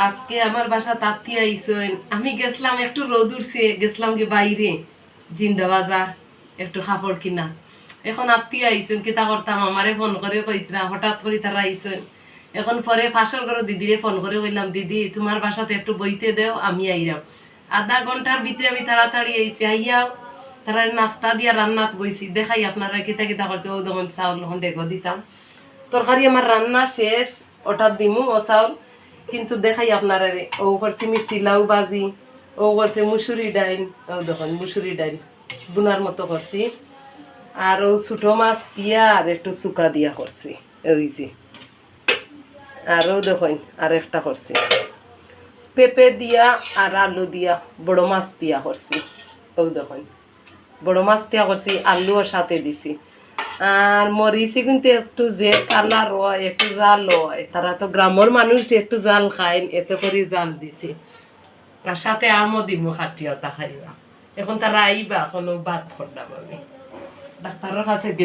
আজকে আমার বাসা তাঁতি আইসেন। আমি গেছিলাম একটু রোদ উঠছে, গেছিলাম কি বাইরে জিন্দা বাজার একটু কাপড় কিনা। এখন আত্মীয় আইসেন, কিতা করতাম, আমারে ফোন করে কইতরা, হঠাৎ করে তারা আইসেন। এখন পরে পাশের ঘরে দিদিরে ফোন করে কইলাম, দিদি তোমার বাসাতে একটু বইতে দেও, আমি আইরাম। আধা ঘন্টার ভিতরে আমি তাড়াতাড়ি আইসি, আইয়াও তারা নাস্তা দিয়া রান্নাত বইছি। দেখাই আপনারা কিতা কিতা করছে। ও তখন চাউল তখন ডেগো দিতাম, তরকারি আমার রান্না শেষ, ওটার দিমু ও চাউল। কিন্তু দেখাই আপনারা, ও করছে মিষ্টি লাউ বাজি, ও করছে মুসুরি ডাইল, ও দেখুন মুসুরি ডাইল বুনার মতো করছি। আর ও ছোটো মাছ দিয়া আর একটু চুকা দিয়া করছি, ওই যে। আরও দেখুন আর একটা করছি পেঁপে দিয়া আর আলু দিয়া, বড় মাছ দিয়া করছি। ও দেখুন বড় মাছ দিয়া করছি, আলুও সাথে দিছি। আর মরিচি কিন্তু একটু যে কালার হয়, একটু জাল হয়, তারা তো গ্রামের মানুষ একটু জাল খায়, এতে করে জাল দিছি। আর সাথে আমও দিমু খাটিয়া তা খাইবা। এখন তারা আইবা, কোনো বাদ করলাম আমি ডাক্তারের কাছে গেছি।